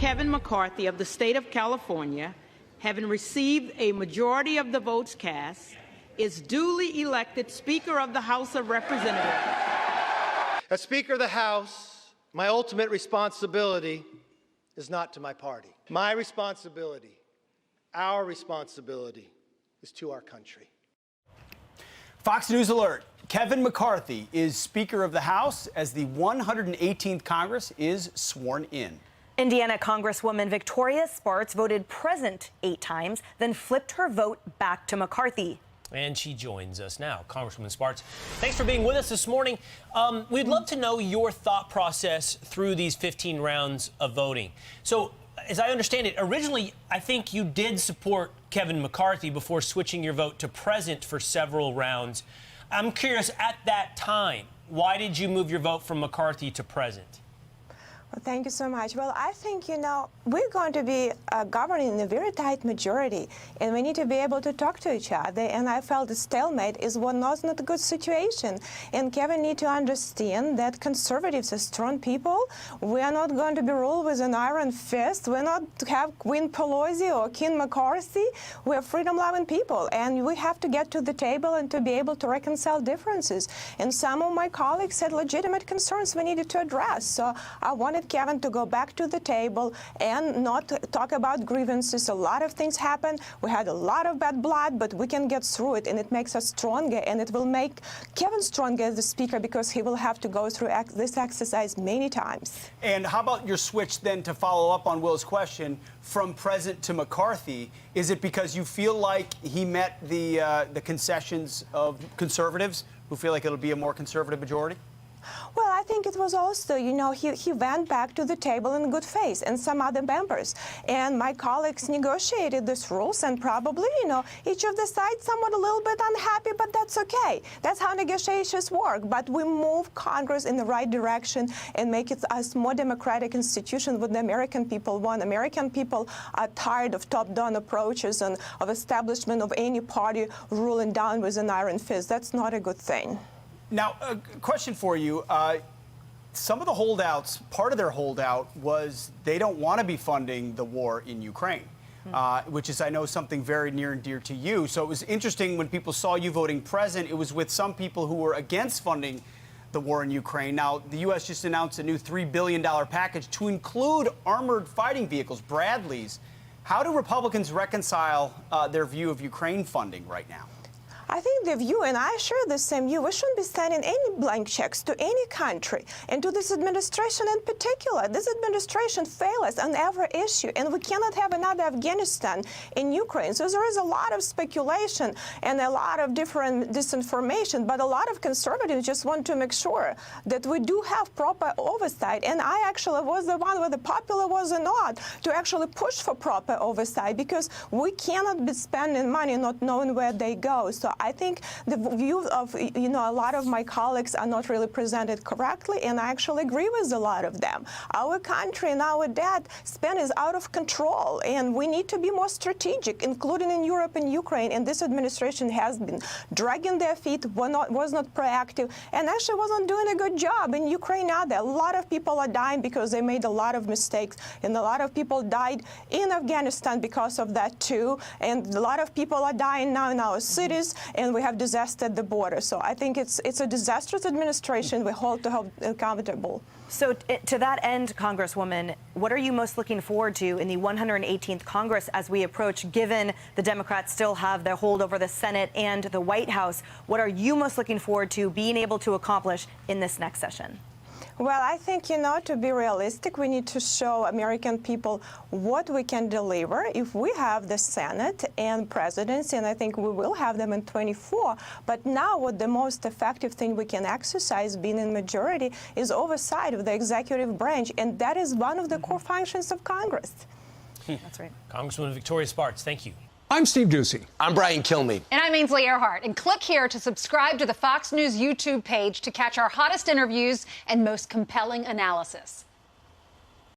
Kevin McCarthy of the state of California, having received a majority of the votes cast, is duly elected Speaker of the House of Representatives. As Speaker of the House, my ultimate responsibility is not to my party. My responsibility, our responsibility, is to our country. Fox News alert. Kevin McCarthy is Speaker of the House as the 118th Congress is sworn in. Indiana Congresswoman Victoria Spartz voted present 8 times, then flipped her vote back to McCarthy. And she joins us now. Congresswoman Spartz, thanks for being with us this morning. We'd love to know your thought process through these 15 rounds of voting. So, as I understand it, originally, I think you did support Kevin McCarthy before switching your vote to present for several rounds. I'm curious, at that time, why did you move your vote from McCarthy to present? Well, thank you so much. Well, I think, we're going to be governing in a very tight majority, and we need to be able to talk to each other. And I felt the stalemate is not a good situation. And Kevin needs to understand that conservatives are strong people. We are not going to be ruled with an iron fist. We're not have Queen Pelosi or King McCarthy. We're freedom-loving people, and we have to get to the table and to be able to reconcile differences. And some of my colleagues had legitimate concerns we needed to address. So I wanted Kevin to go back to the table and not talk about grievances. A lot of things happened. We had a lot of bad blood, but we can get through it, and it makes us stronger, and it will make Kevin stronger as the Speaker because he will have to go through this exercise many times. And how about your switch then, to follow up on Will's question, from present to McCarthy? Is it because you feel like he met the concessions of conservatives who feel like it'll be a more conservative majority? Well, I think it was also, he went back to the table in good faith, and some other members. And my colleagues negotiated these rules, and probably, each of the sides somewhat a little bit unhappy, but that's okay. That's how negotiations work. But we move Congress in the right direction and make it a more democratic institution what the American people want. American people are tired of top-down approaches and of establishment of any party ruling down with an iron fist. That's not a good thing. Now, a question for you. Some of the holdouts, part of their holdout was they don't want to be funding the war in Ukraine, which is, I know, something very near and dear to you. So it was interesting when people saw you voting present, it was with some people who were against funding the war in Ukraine. Now, the U.S. just announced a new $3 billion package to include armored fighting vehicles, Bradleys. How do Republicans reconcile their view of Ukraine funding right now? I think the view, and I share the same view, we shouldn't be sending any blank checks to any country, and to this administration in particular. This administration fails us on every issue, and we cannot have another Afghanistan in Ukraine. So there is a lot of speculation and a lot of different disinformation, but a lot of conservatives just want to make sure that we do have proper oversight. And I actually was the one, whether popular was or not, to actually push for proper oversight, because we cannot be spending money not knowing where they go. So I think the view of, a lot of my colleagues are not really presented correctly, and I actually agree with a lot of them. Our country and our debt spend is out of control, and we need to be more strategic, including in Europe and Ukraine. And this administration has been dragging their feet, was not proactive, and actually wasn't doing a good job in Ukraine either. A lot of people are dying because they made a lot of mistakes, and a lot of people died in Afghanistan because of that too. And a lot of people are dying now in our cities, and we have disaster at the border. So I think it's a disastrous administration. We hold to hold accountable. So to that end, Congresswoman, what are you most looking forward to in the 118th Congress as we approach, given the Democrats still have their hold over the Senate and the White House? What are you most looking forward to being able to accomplish in this next session? Well, I think, to be realistic, we need to show American people what we can deliver if we have the Senate and presidency, and I think we will have them in 24. But now what the most effective thing we can exercise, being in majority, is oversight of the executive branch, and that is one of the core functions of Congress. That's right. Congresswoman Victoria Spartz, thank you. I'm Steve Ducey. I'm Brian Kilmeade. And I'm Ainsley Earhart. And click here to subscribe to the Fox News YouTube page to catch our hottest interviews and most compelling analysis.